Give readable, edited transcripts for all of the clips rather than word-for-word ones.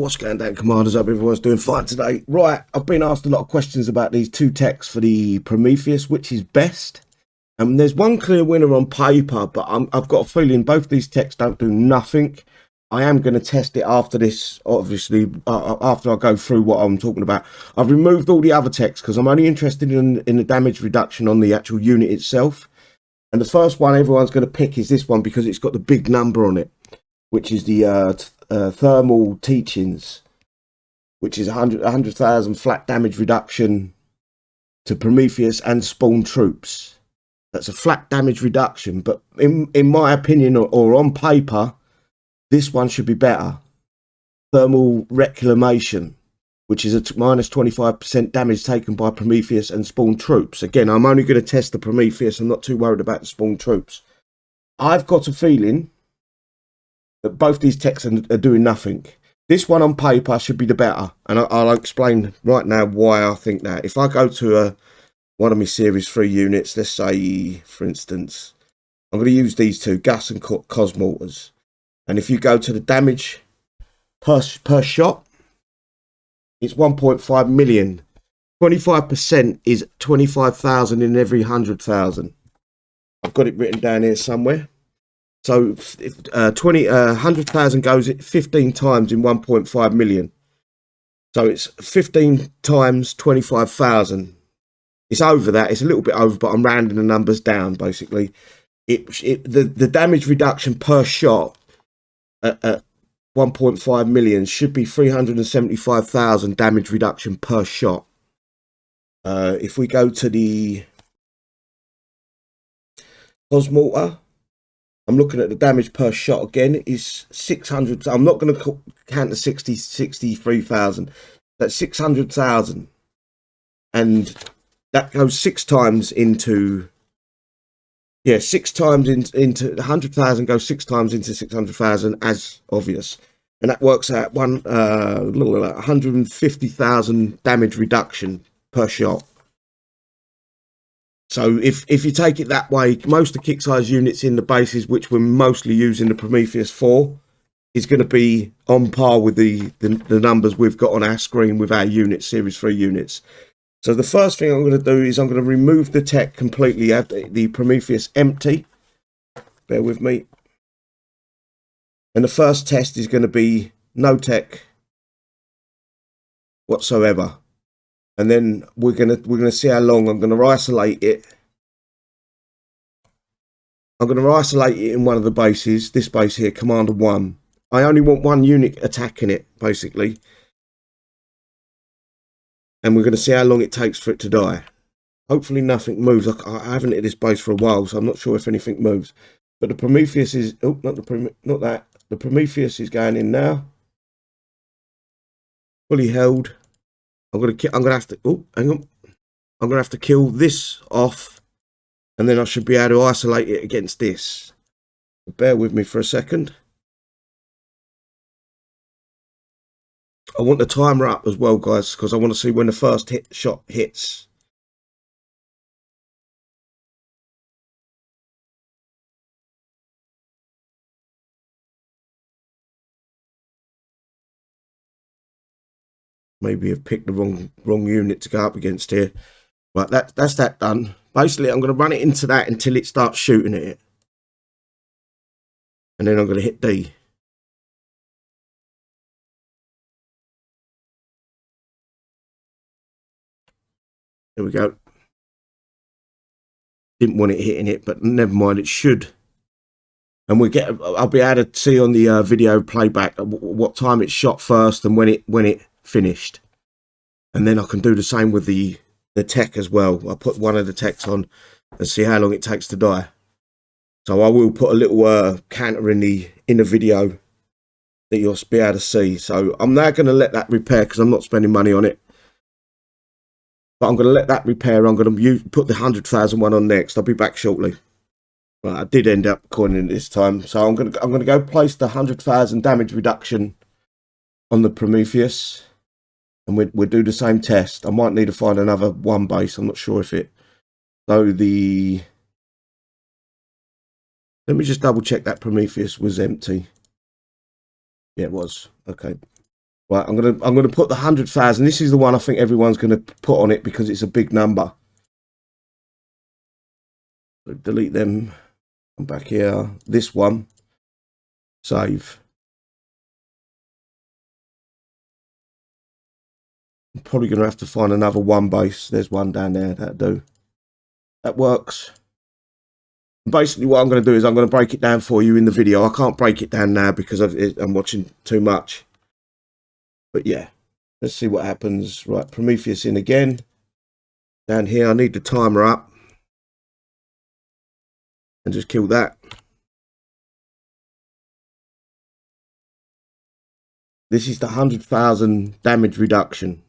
What's going down, Commanders? Hope everyone's doing fine today. Right, I've been asked a lot of questions about these two techs for the Prometheus, which is best. There's one clear winner on paper, but I've got a feeling both these techs don't do nothing. I am going to test it after this, obviously, after I go through what I'm talking about. I've removed all the other techs because I'm only interested in the damage reduction on the actual unit itself. And the first one everyone's going to pick is this one because it's got the big number on it, which is the thermal teachings, which is 100,000 flat damage reduction to Prometheus and spawn troops. That's a flat damage reduction, but in my opinion, or on paper, this one should be better. Thermal reclamation, which is a minus 25% damage taken by Prometheus and spawn troops. Again, I'm only going to test the Prometheus. I'm not too worried about the spawn troops. I've got a feeling that both these techs are doing nothing. This one on paper should be the better, and I'll explain right now why I think that. If I go to one of my Series 3 units, let's say, for instance, I'm going to use these two, Gas and Cos mortars. And if you go to the damage per shot, it's 1.5 million. 25% is 25,000 in every 100,000. I've got it written down here somewhere. So if 100,000 goes 15 times in 1.5 million. So it's 15 times 25,000. It's over that. It's a little bit over, but I'm rounding the numbers down, basically. The damage reduction per shot at 1.5 million should be 375,000 damage reduction per shot. If we go to the Cosmortar, I'm looking at the damage per shot again, is 600. I'm not going to count the 63,000. That's 600,000. And that goes 6 times into, yeah, 6 times into 100,000 goes 6 times into 600,000 as obvious. And that works out 150,000 damage reduction per shot. So if you take it that way, most of Kixeye's units in the bases, which we're mostly using the Prometheus for, is going to be on par with the numbers we've got on our screen with our units, Series 3 units. So the first thing I'm going to do is I'm going to remove the tech completely, have the Prometheus empty. Bear with me. And the first test is going to be no tech whatsoever. And then we're gonna see how long. I'm gonna isolate it. I'm gonna isolate it in one of the bases. This base here, Commander 1. I only want one unit attacking it, basically. And we're gonna see how long it takes for it to die. Hopefully nothing moves. I haven't hit this base for a while, so I'm not sure if anything moves. But the Prometheus is not that. The Prometheus is going in now. Fully held. I'm gonna have to. Oh, hang on. I'm gonna have to kill this off, and then I should be able to isolate it against this. Bear with me for a second. I want the timer up as well, guys, because I want to see when the first shot hits. Maybe I've picked the wrong unit to go up against here. Right, that's that done. Basically, I'm going to run it into that until it starts shooting at it. And then I'm going to hit D. There we go. Didn't want it hitting it, but never mind, it should. And I'll be able to see on the video playback what time it shot first and when it finished. And then I can do the same with the tech as well. I'll put one of the techs on and see how long it takes to die. So I will put a little counter in the video that you'll be able to see. So I'm now going to let that repair because I'm not spending money on it. But I'm going to let that repair. I'm going to put the 100,000 one on next. I'll be back shortly. Well, I did end up recording it this time. So I'm going to go place the 100,000 damage reduction on the Prometheus. And we'll do the same test. I might need to find another one base. I'm not sure if it. So let me just double check that Prometheus was empty. Yeah, it was. Okay. Right, I'm gonna put the 100,000. This is the one I think everyone's gonna put on it because it's a big number. So delete them. I'm back here. This one. Save. I'm probably gonna have to find another one base. There's one down there. That'll do. That works. Basically what I'm going to do is I'm going to break it down for you in the video. I can't break it down now because I'm watching too much. But yeah, let's see what happens. Right, Prometheus in again. Down here, I need the timer up. And just kill that. This is the 100,000 damage reduction.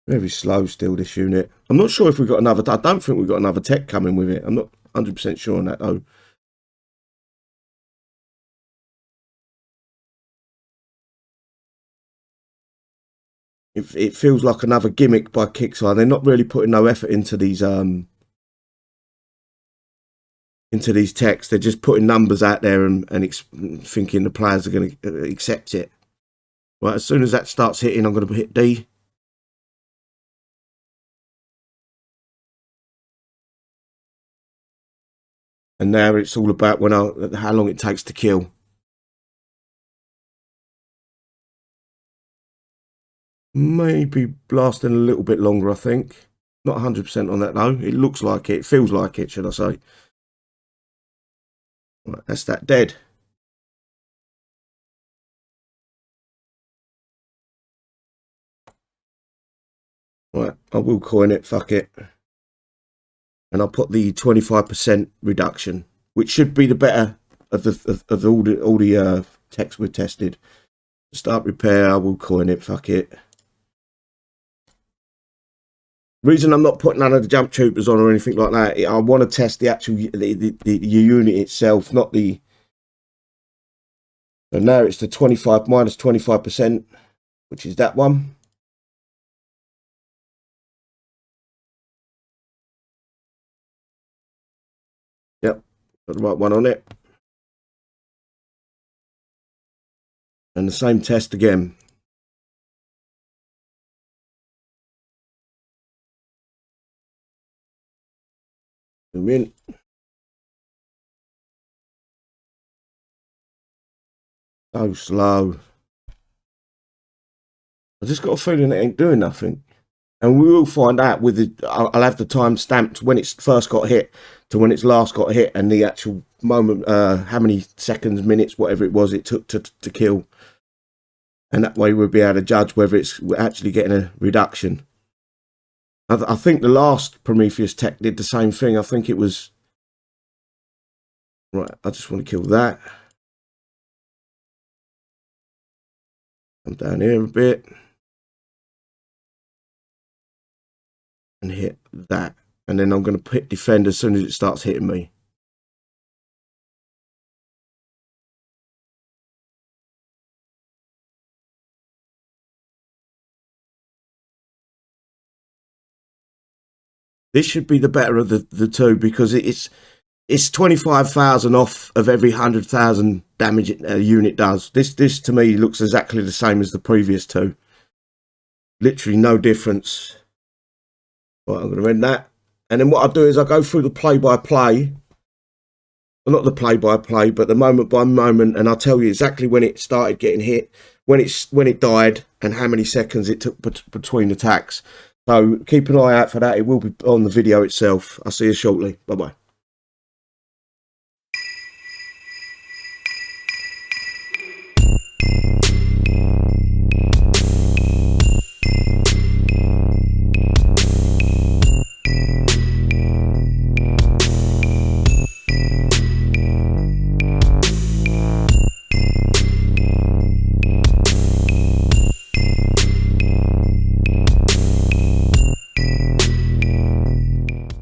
Very slow still, this unit. I'm not sure if we've got another... I don't think we've got another tech coming with it. I'm not 100% sure on that, though. It feels like another gimmick by Kixeye. They're not really putting no effort into these techs. They're just putting numbers out there and thinking the players are going to accept it. Right, as soon as that starts hitting, I'm going to hit D. And now it's all about how long it takes to kill. Maybe blasting a little bit longer, I think. Not 100% on that, though. It looks like it. It feels like it, should I say. Right, that's that dead. Right, I will coin it. Fuck it. And I'll put the 25% reduction, which should be the better of all the techs we've tested. Start repair. I will coin it. Fuck it. Reason I'm not putting none of the jump troopers on or anything like that, I want to test the actual the unit itself, not the. So now it's the 25 minus 25%, which is that one. Yep, got the right one on it. And the same test again. Zoom in. So slow. I just got a feeling it ain't doing nothing. And we will find out with the. I'll have the time stamped when it's first got hit to when it's last got hit and the actual moment, how many seconds, minutes, whatever it was it took to kill. And that way we'll be able to judge whether we're actually getting a reduction. I think the last Prometheus tech did the same thing. I think it was... Right, I just want to kill that. Come down here a bit. And hit that. And then I'm going to hit defend as soon as it starts hitting me. This should be the better of the two because it's 25,000 off of every 100,000 damage a unit does. This to me looks exactly the same as the previous two. Literally no difference. Right, I'm going to end that. And then what I do is I go through the play-by-play. Well, not the play-by-play, but the moment by moment, and I'll tell you exactly when it started getting hit, when it died, and how many seconds it took between attacks. So keep an eye out for that. It will be on the video itself. I'll see you shortly. Bye-bye.